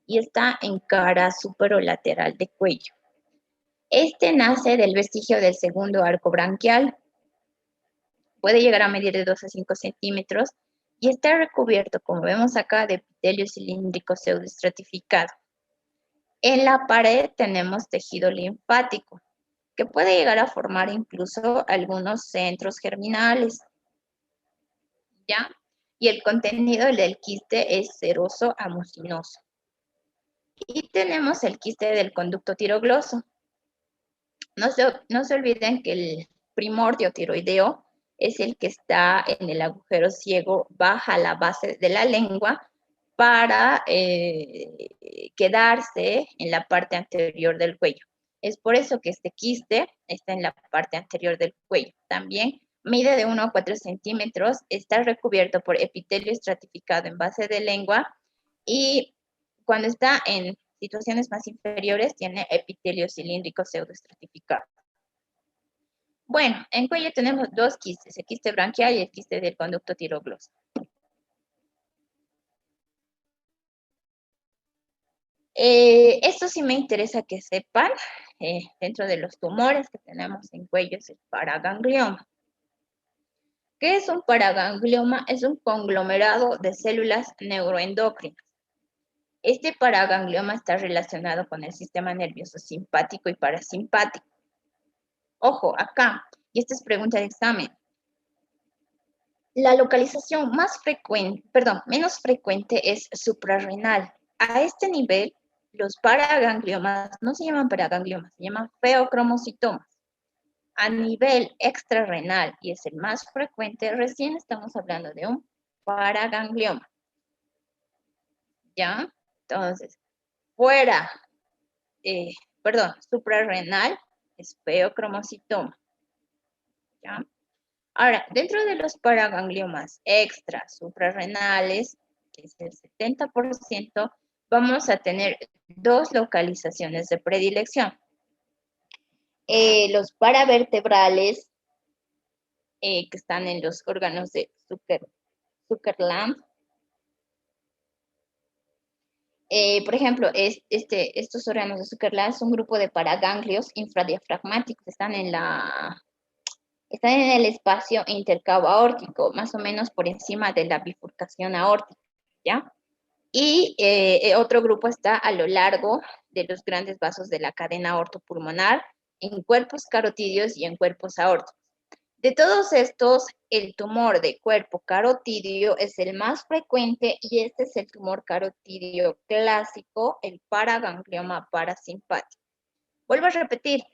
y está en cara superolateral de cuello. Este nace del vestigio del segundo arco branquial. Puede llegar a medir de 2 a 5 centímetros y está recubierto, como vemos acá, de epitelio cilíndrico pseudoestratificado. En la pared tenemos tejido linfático, que puede llegar a formar incluso algunos centros germinales, ¿ya? Y el contenido del quiste es seroso a mucinoso. Y tenemos el quiste del conducto tirogloso. No se olviden que el primordio tiroideo es el que está en el agujero ciego, baja la base de la lengua para quedarse en la parte anterior del cuello. Es por eso que este quiste está en la parte anterior del cuello. También mide de 1 a 4 centímetros, está recubierto por epitelio estratificado en base de lengua y cuando está en situaciones más inferiores tiene epitelio cilíndrico pseudoestratificado. Bueno, en cuello tenemos dos quistes, el quiste branquial y el quiste del conducto tirogloso. Esto sí me interesa que sepan, dentro de los tumores que tenemos en cuello es el paraganglioma. ¿Qué es un paraganglioma? Es un conglomerado de células neuroendocrinas. Este paraganglioma está relacionado con el sistema nervioso simpático y parasimpático. Ojo, acá, y esta es pregunta de examen. La localización menos frecuente es suprarrenal. A este nivel, los paragangliomas no se llaman paragangliomas, se llaman feocromocitomas. A nivel extrarrenal, y es el más frecuente, recién estamos hablando de un paraganglioma. ¿Ya? Entonces, suprarrenal es feocromocitoma. ¿Ya? Ahora, dentro de los paragangliomas extra suprarrenales, que es el 70%, vamos a tener dos localizaciones de predilección. Los paravertebrales que están en los órganos de Zuckerland. Por ejemplo, estos órganos de Zuckerland son un grupo de paraganglios infradiafragmáticos, están en el espacio intercavo aórtico, más o menos por encima de la bifurcación aórtica, ¿ya? Y otro grupo está a lo largo de los grandes vasos de la cadena aortopulmonar, en cuerpos carotídeos y en cuerpos aórticos. De todos estos, el tumor de cuerpo carotídeo es el más frecuente y este es el tumor carotídeo clásico, el paraganglioma parasimpático. Vuelvo a repetir,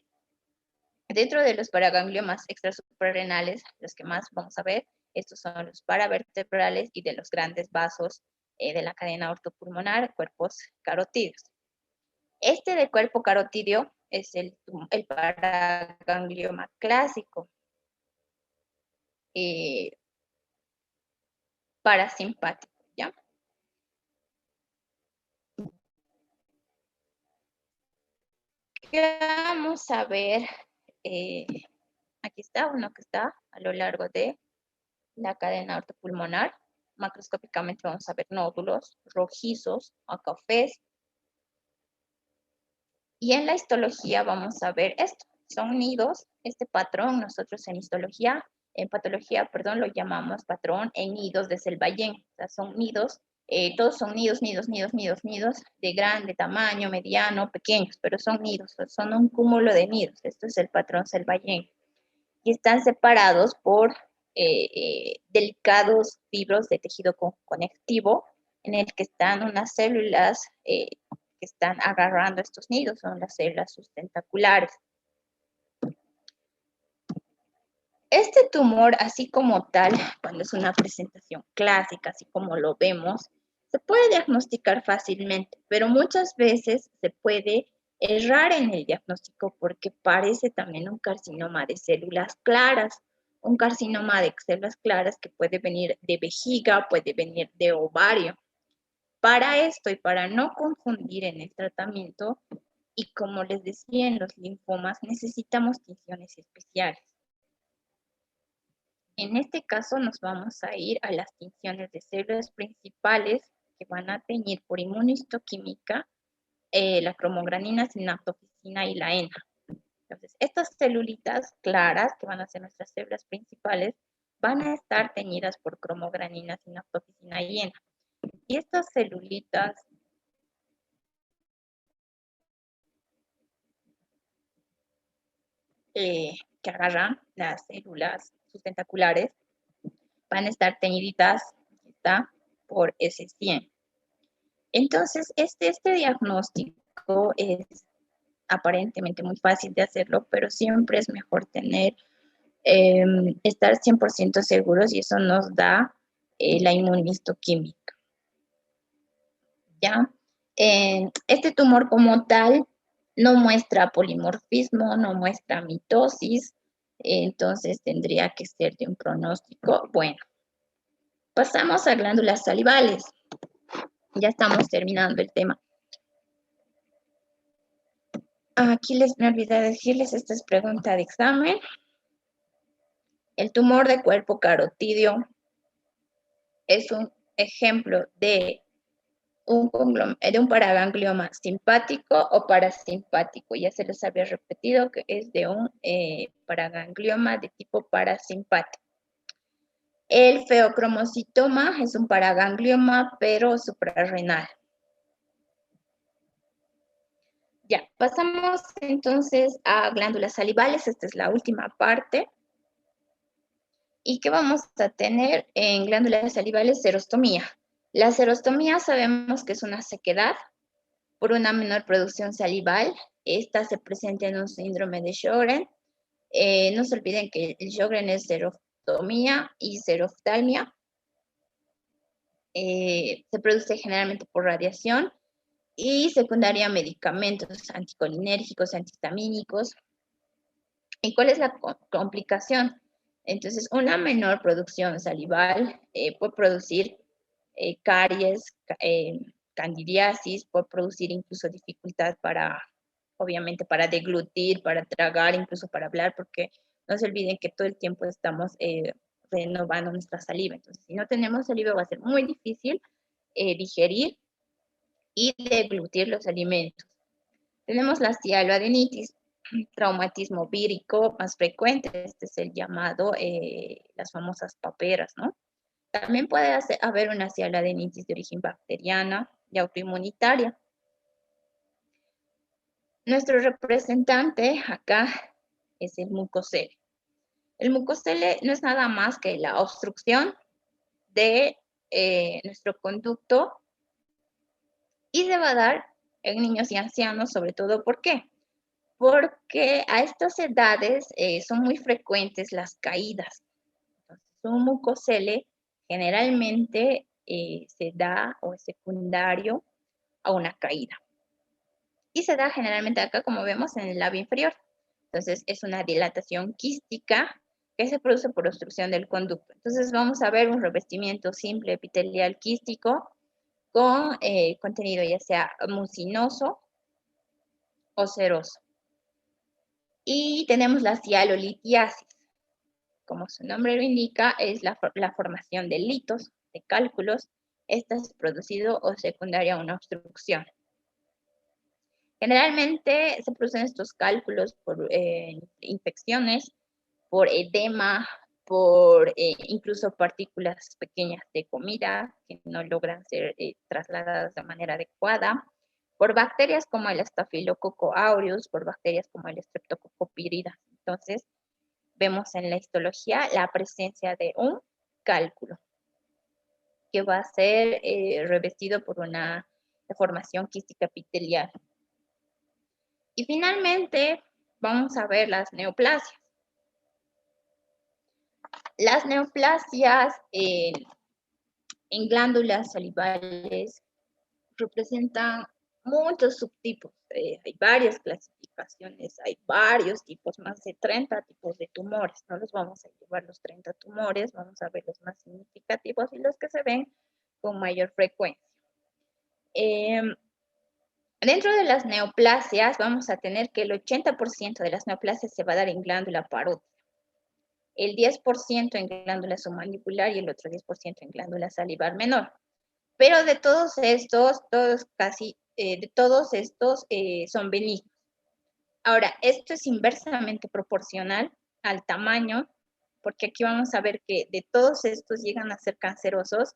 dentro de los paragangliomas extrasuprarrenales, los que más vamos a ver, estos son los paravertebrales y de los grandes vasos de la cadena ortopulmonar, cuerpos carotídeos. Este de cuerpo carotídeo es el paraganglioma clásico. Parasimpático, ¿ya? Vamos a ver, aquí está uno que está a lo largo de la cadena ortopulmonar. Macroscópicamente vamos a ver nódulos rojizos o cafés. Y en la histología vamos a ver esto. Son nidos, este patrón nosotros en histología, en patología, perdón, lo llamamos patrón en nidos de Selvayen. O sea, son nidos, todos son nidos de grande tamaño, mediano, pequeños, pero son nidos, son un cúmulo de nidos. Esto es el patrón Selvayen. Y están separados por delicados fibros de tejido conectivo en el que están unas células que están agarrando estos nidos, son las células sustentaculares. Este tumor, así como tal, cuando es una presentación clásica, así como lo vemos, se puede diagnosticar fácilmente, pero muchas veces se puede errar en el diagnóstico porque parece también un carcinoma de células claras, un carcinoma de células claras que puede venir de vejiga, puede venir de ovario. Para esto y para no confundir en el tratamiento, y como les decía en los linfomas, necesitamos tinciones especiales. En este caso nos vamos a ir a las tinciones de células principales que van a teñir por inmunistoquímica la cromogranina, sinaptofisina y la ENA. Entonces, estas celulitas claras, que van a ser nuestras células principales, van a estar teñidas por cromogranina, sinaptofisina y ENA. Y estas celulitas que agarran las células sustentaculares van a estar teñiditas, ¿está? Por S100. Entonces, este diagnóstico es aparentemente muy fácil de hacerlo, pero siempre es mejor estar 100% seguros y eso nos da la inmunistoquímica. ¿Ya? Este tumor como tal no muestra polimorfismo, no muestra mitosis, entonces tendría que ser de un pronóstico bueno. Pasamos a glándulas salivales. Ya estamos terminando el tema. Aquí me olvidé decirles, esta es pregunta de examen. El tumor de cuerpo carotídeo es un ejemplo de un paraganglioma simpático o parasimpático. Ya se les había repetido que es de un paraganglioma de tipo parasimpático. El feocromocitoma es un paraganglioma, pero suprarrenal. Ya, pasamos entonces a glándulas salivales. Esta es la última parte. ¿Y qué vamos a tener en glándulas salivales? Serostomía. La serostomía sabemos que es una sequedad por una menor producción salival. Esta se presenta en un síndrome de Sjögren. No se olviden que el Sjögren es serostomía y seroftalmia. Se produce generalmente por radiación y secundaria a medicamentos anticolinérgicos, antihistamínicos. ¿Y cuál es la complicación? Entonces, una menor producción salival puede producir caries, candidiasis, puede producir incluso dificultad obviamente, para deglutir, para tragar, incluso para hablar, porque no se olviden que todo el tiempo estamos renovando nuestra saliva. Entonces, si no tenemos saliva, va a ser muy difícil digerir y deglutir los alimentos. Tenemos la cialoadenitis, traumatismo vírico más frecuente, este es el llamado, las famosas paperas, ¿no? También puede haber una cialoadenitis de origen bacteriana y autoinmunitaria. Nuestro representante acá es el mucosele. El mucosele no es nada más que la obstrucción de nuestro conducto y se va a dar en niños y ancianos, sobre todo, ¿por qué? Porque a estas edades son muy frecuentes las caídas. Entonces, un mucosele generalmente se da o es secundario a una caída. Y se da generalmente acá, como vemos, en el labio inferior. Entonces, es una dilatación quística que se produce por obstrucción del conducto. Entonces, vamos a ver un revestimiento simple epitelial quístico con contenido ya sea mucinoso o seroso. Y tenemos la cialolitiasis. Como su nombre lo indica, es la formación de litos, de cálculos. Esta es producido o secundaria a una obstrucción. Generalmente se producen estos cálculos por infecciones, por edema, por incluso partículas pequeñas de comida que no logran ser trasladadas de manera adecuada, por bacterias como el Staphylococcus aureus, por bacterias como el Streptococcus pyrrhida. Entonces, vemos en la histología la presencia de un cálculo que va a ser revestido por una deformación quística epitelial. Y finalmente, vamos a ver las neoplasias. Las neoplasias en glándulas salivales representan muchos subtipos. Hay varias clasificaciones, hay varios tipos, más de 30 tipos de tumores. No los vamos a llevar los 30 tumores, vamos a ver los más significativos y los que se ven con mayor frecuencia. Dentro de las neoplasias vamos a tener que el 80% de las neoplasias se va a dar en glándula parótida, el 10% en glándula submandibular y el otro 10% en glándula salivar menor. Pero de todos estos, son benignos. Ahora, esto es inversamente proporcional al tamaño, porque aquí vamos a ver que de todos estos llegan a ser cancerosos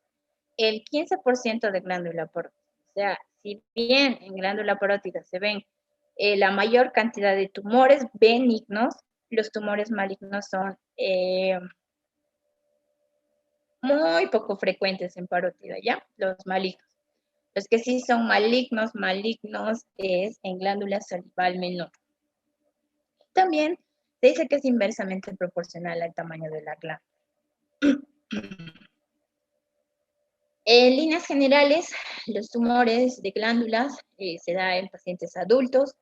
el 15% de glándula parótida. O sea, si bien en glándula parótida se ven la mayor cantidad de tumores benignos, los tumores malignos son muy poco frecuentes en parótida, ¿ya? Los malignos. Los que sí son malignos es en glándula salival menor. También se dice que es inversamente proporcional al tamaño de la glándula. En líneas generales, los tumores de glándulas se dan en pacientes adultos.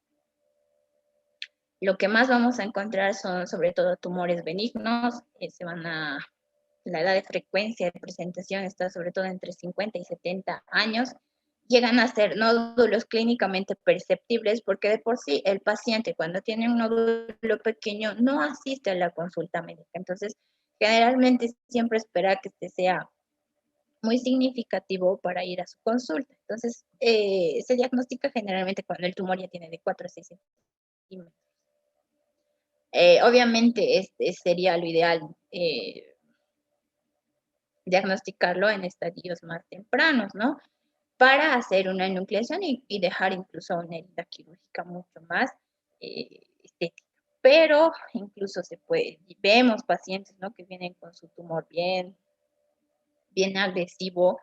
Lo que más vamos a encontrar son sobre todo tumores benignos. La edad de frecuencia de presentación está sobre todo entre 50 y 70 años. Llegan a ser nódulos clínicamente perceptibles porque de por sí el paciente cuando tiene un nódulo pequeño no asiste a la consulta médica. Entonces, generalmente siempre espera que este sea muy significativo para ir a su consulta. Entonces, se diagnostica generalmente cuando el tumor ya tiene de 4 a 6 centímetros. Obviamente, este sería lo ideal diagnosticarlo en estadios más tempranos, ¿no? Para hacer una enucleación y dejar incluso una herida quirúrgica mucho más estética. Pero incluso vemos pacientes, ¿no? Que vienen con su tumor bien agresivo,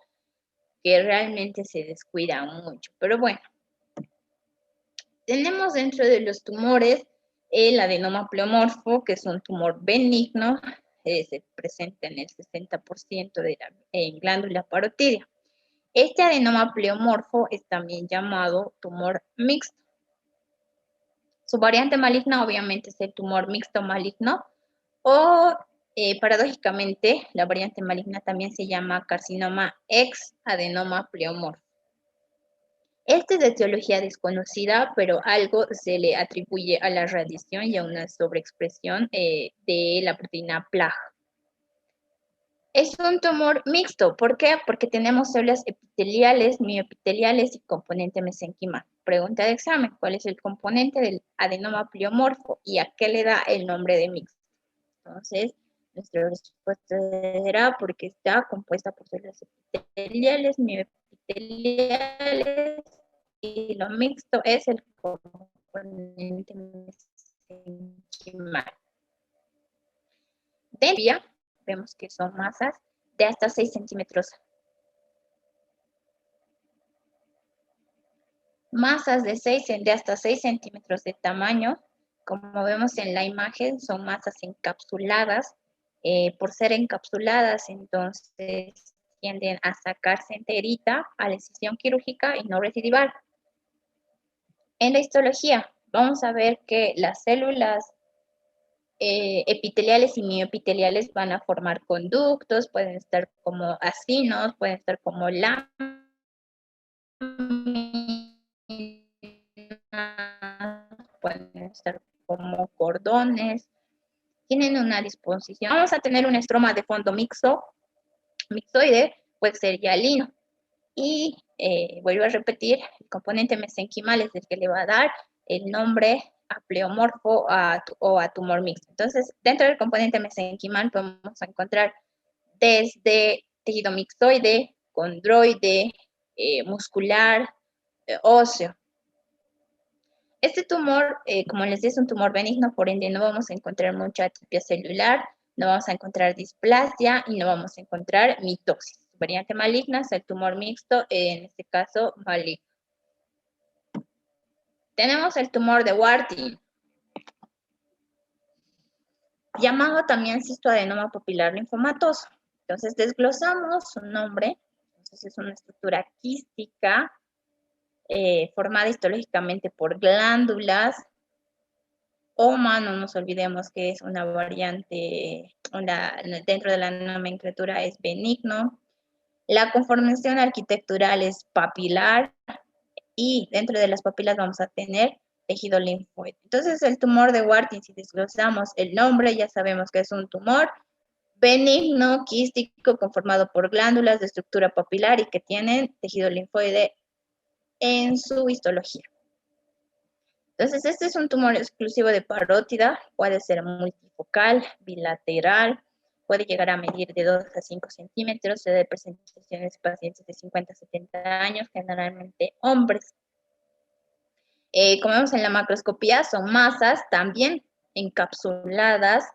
que realmente se descuidan mucho. Pero bueno, tenemos dentro de los tumores el adenoma pleomorfo, que es un tumor benigno, se presenta en el 60% en glándula parotidia. Este adenoma pleomorfo es también llamado tumor mixto. Su variante maligna obviamente es el tumor mixto maligno o paradójicamente la variante maligna también se llama carcinoma ex adenoma pleomorfo. Este es de etiología desconocida, pero algo se le atribuye a la radiación y a una sobreexpresión de la proteína PLAG. Es un tumor mixto. ¿Por qué? Porque tenemos células epiteliales, mioepiteliales y componente mesenquimal. Pregunta de examen: ¿cuál es el componente del adenoma pliomorfo y a qué le da el nombre de mixto? Entonces, nuestra respuesta será porque está compuesta por células epiteliales, mioepiteliales, y lo mixto es el componente mesenquimal. Dentro vemos que son masas de hasta 6 centímetros. Masas de hasta 6 centímetros de tamaño. Como vemos en la imagen, son masas encapsuladas. Por ser encapsuladas, entonces tienden a sacarse enterita a la incisión quirúrgica y no recidivar. En la histología, vamos a ver que las células epiteliales y mioepiteliales van a formar conductos, pueden estar como acinos, pueden estar como láminas, pueden estar como cordones, tienen una disposición. Vamos a tener un estroma de fondo mixoide, puede ser hialino. Y vuelvo a repetir, el componente mesenquimal es el que le va a dar el nombre a pleomorfo o a tumor mixto. Entonces, dentro del componente mesenquimal podemos encontrar desde tejido mixoide, condroide, muscular, óseo. Este tumor, como les dije, es un tumor benigno, por ende no vamos a encontrar mucha atipia celular, no vamos a encontrar displasia y no vamos a encontrar mitosis. Su variante maligna es el tumor mixto, en este caso maligno. Tenemos el tumor de Warthin, llamado también cistoadenoma papilar linfomatoso. Entonces desglosamos su nombre. Entonces es una estructura quística formada histológicamente por glándulas. OMA, no nos olvidemos que es una variante, dentro de la nomenclatura es benigno. La conformación arquitectural es papilar y dentro de las papilas vamos a tener tejido linfoide. Entonces el tumor de Warthin, si desglosamos el nombre, ya sabemos que es un tumor benigno, quístico, conformado por glándulas de estructura papilar y que tienen tejido linfoide en su histología. Entonces, este es un tumor exclusivo de parótida, puede ser multifocal, bilateral, puede llegar a medir de 2 a 5 centímetros, se da de presentaciones de pacientes de 50 a 70 años, generalmente hombres. Como vemos en la macroscopía, son masas también encapsuladas,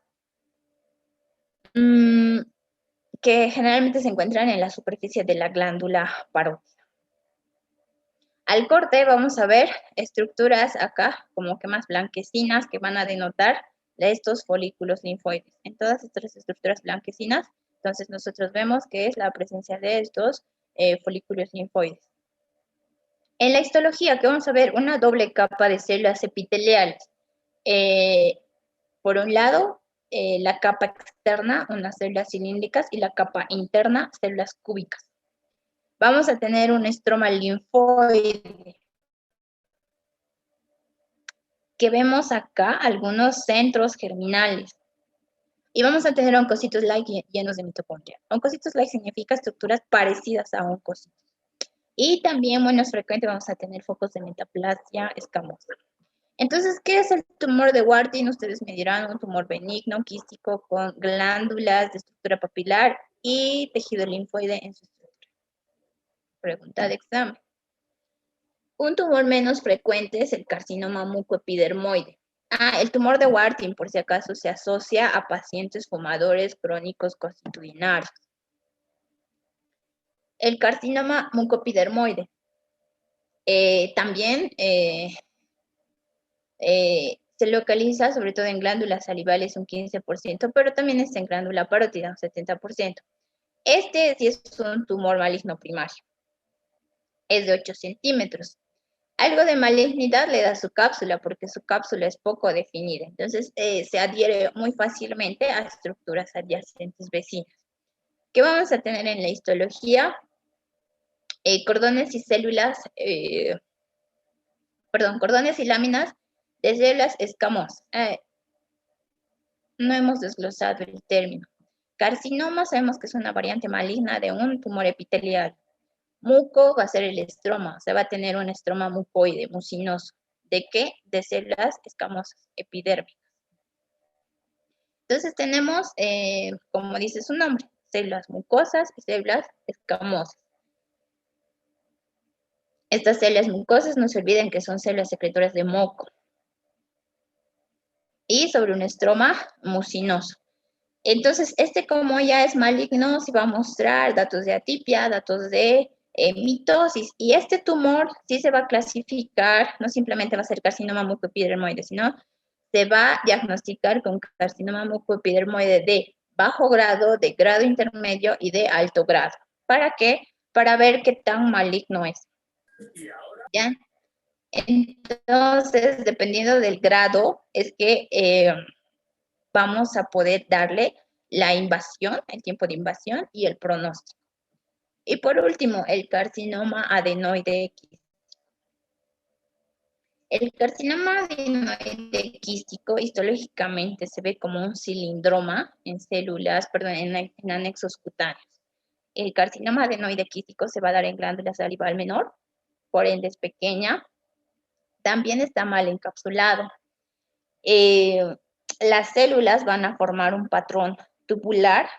que generalmente se encuentran en la superficie de la glándula parótida. Al corte vamos a ver estructuras acá como que más blanquecinas que van a denotar estos folículos linfoides. En todas estas estructuras blanquecinas, entonces nosotros vemos que es la presencia de estos folículos linfoides. En la histología, que vamos a ver una doble capa de células epiteliales. Por un lado, la capa externa, unas células cilíndricas, y la capa interna, células cúbicas. Vamos a tener un estroma linfoide, que vemos acá algunos centros germinales. Y vamos a tener oncocitos-like llenos de mitocondria. Oncocitos-like significa estructuras parecidas a oncocitos. Y también, bueno, es frecuente, vamos a tener focos de metaplasia escamosa. Entonces, ¿qué es el tumor de Warthin? Ustedes me dirán, un tumor benigno, quístico, con glándulas de estructura papilar y tejido linfoide en su estructura. Pregunta de examen. Un tumor menos frecuente es el carcinoma mucoepidermoide. El tumor de Warthin, por si acaso, se asocia a pacientes fumadores crónicos constitucionarios. El carcinoma mucoepidermoide también se localiza sobre todo en glándulas salivales un 15%, pero también está en glándula parótida un 70%. Este sí es un tumor maligno primario. Es de 8 centímetros. Algo de malignidad le da su cápsula, porque su cápsula es poco definida. Entonces, se adhiere muy fácilmente a estructuras adyacentes vecinas. ¿Qué vamos a tener en la histología? cordones y células, cordones y láminas de células escamosas. No hemos desglosado el término. Carcinoma sabemos que es una variante maligna de un tumor epitelial. Muco va a ser el estroma, o sea, va a tener un estroma mucoide, mucinoso. ¿De qué? De células escamosas, epidérmicas. Entonces tenemos, como dice su nombre, células mucosas y células escamosas. Estas células mucosas, no se olviden que son células secretoras de moco. Y sobre un estroma mucinoso. Entonces, como ya es maligno, sí va a mostrar datos de atipia, datos de mitosis. Y este tumor sí se va a clasificar, no simplemente va a ser carcinoma mucoepidermoide, sino se va a diagnosticar con carcinoma mucoepidermoide de bajo grado, de grado intermedio y de alto grado. ¿Para qué? Para ver qué tan maligno es. ¿Ya? Entonces, dependiendo del grado, es que vamos a poder darle la invasión, el tiempo de invasión y el pronóstico. Y por último, el carcinoma adenoide quístico. El carcinoma adenoide quístico histológicamente se ve como un cilindroma en células, perdón, en anexos cutáneos. El carcinoma adenoide quístico se va a dar en glándula salival menor, por ende es pequeña. También está mal encapsulado. Las células van a formar un patrón tubular,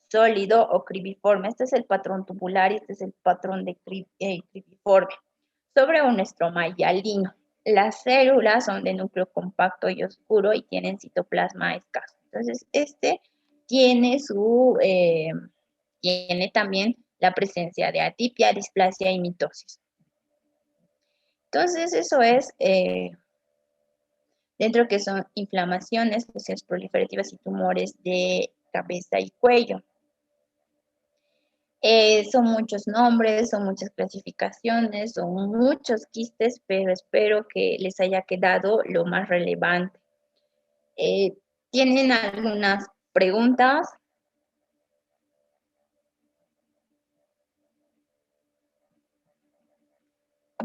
sólido o cribiforme. Este es el patrón tubular y este es el patrón de cribiforme, sobre un estroma hialino. Las células son de núcleo compacto y oscuro y tienen citoplasma escaso. Entonces, este tiene tiene también la presencia de atipia, displasia y mitosis. Entonces, eso es dentro que son inflamaciones, lesiones proliferativas y tumores de cabeza y cuello. Son muchos nombres, son muchas clasificaciones, son muchos quistes, pero espero que les haya quedado lo más relevante. ¿Tienen algunas preguntas?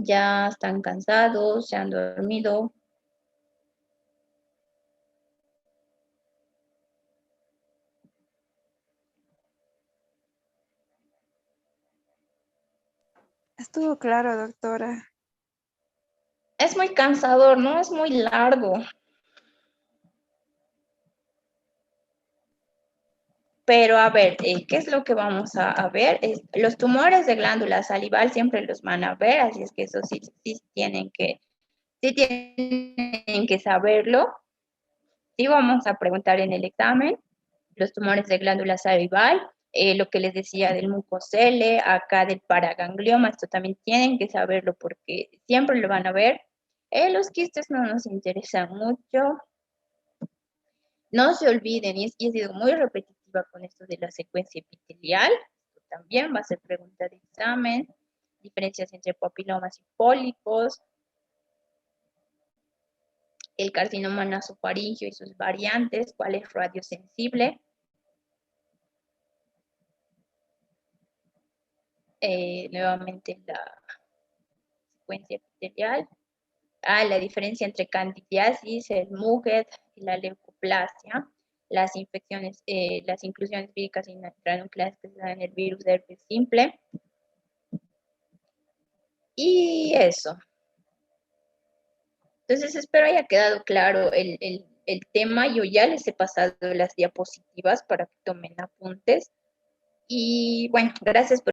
¿Ya están cansados? ¿Se han dormido? Estuvo claro, doctora. Es muy cansador, ¿no? Es muy largo. Pero a ver, ¿qué es lo que vamos a ver? Los tumores de glándula salival siempre los van a ver, así es que eso sí tienen que saberlo. Sí vamos a preguntar en el examen, los tumores de glándula salival, lo que les decía del mucocele, acá del paraganglioma, esto también tienen que saberlo porque siempre lo van a ver. Los quistes no nos interesan mucho. No se olviden, y he sido muy repetitiva con esto de la secuencia epitelial, esto también va a ser pregunta de examen, diferencias entre papilomas y pólipos, el carcinoma nasofaríngeo y sus variantes, cuál es radiosensible, nuevamente la secuencia epitelial, la diferencia entre candidiasis, el MUGED y la leucoplasia, las infecciones, las inclusiones víricas intranucleares que se dan en el virus de herpes simple. Y eso. Entonces espero haya quedado claro el tema. Yo ya les he pasado las diapositivas para que tomen apuntes. Y bueno, gracias por